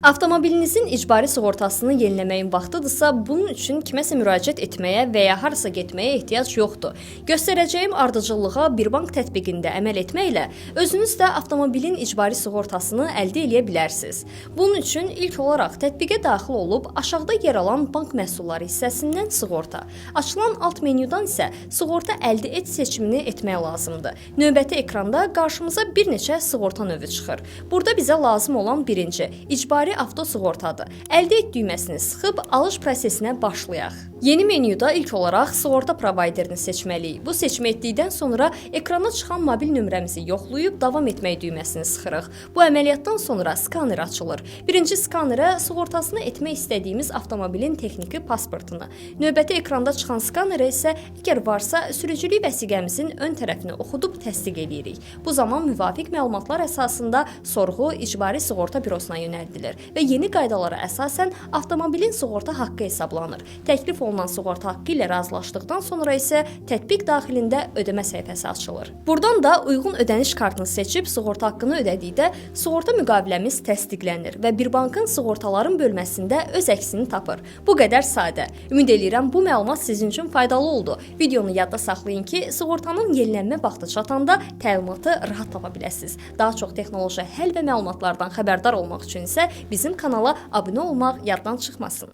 Avtomobilinizin icbari sığortasını yeniləməyin vaxtıdırsa, bunun üçün kiməsə müraciət etməyə və ya harasa getməyə ehtiyac yoxdur. Göstərəcəyim ardıcıllığa Birbank tətbiqində əməl etməklə özünüz də avtomobilin icbari sığortasını əldə edə bilərsiniz. Bunun üçün ilk olaraq tətbiqə daxil olub aşağıda yer alan bank məhsulları hissəsindən sığorta, açılan alt menyudan isə sığorta əldə et seçimini etmək lazımdır. Növbəti ekranda qarşımıza bir neçə sığorta növü çıxır. Burada bizə lazım olan birinci, icbari avto sığortadır. Əldə et düyməsini sıxıb alış prosesinə başlayaq. Yeni menyuda ilk olaraq sığorta provayderini seçməliyik. Bu seçimi etdikdən sonra ekrana çıxan mobil nömrəmizi yoxlayıb davam etmək düyməsini sıxırıq. Bu əməliyyatdan sonra skaner açılır. Birinci skanerə sığortasını etmək istədiyimiz avtomobilin texniki pasportunu, növbəti ekranda çıxan skanerə isə əgər varsa sürücülük vəsiqəmizin ön tərəfini oxudub təsdiq edirik. Bu zaman müvafiq məlumatlar əsasında sorğu icbari sığorta bürosuna yönəldilir və yeni qaydalara əsasən avtomobilin sığorta haqqı hesablanır. Təklif olunan sığorta haqqı ilə razılaşdıqdan sonra isə tətbiq daxilində ödəmə səhifəsi açılır. Buradan da uyğun ödəniş kartını seçib sığorta haqqını ödədikdə sığorta müqaviləmiz təsdiqlənir və Birbankın sığortaların bölməsində öz əksini tapır. Bu qədər sadə. Ümid edirəm bu məlumat sizin üçün faydalı oldu. Videonu yadda saxlayın ki, sığortanın yenilənmə vaxtı çatanda təlimatı rahat tapa biləsiniz. Daha çox texnoloji həll və məlumatlardan xəbərdar olmaq üçün isə bizim kanala abunə olmaq yaddan çıxmasın.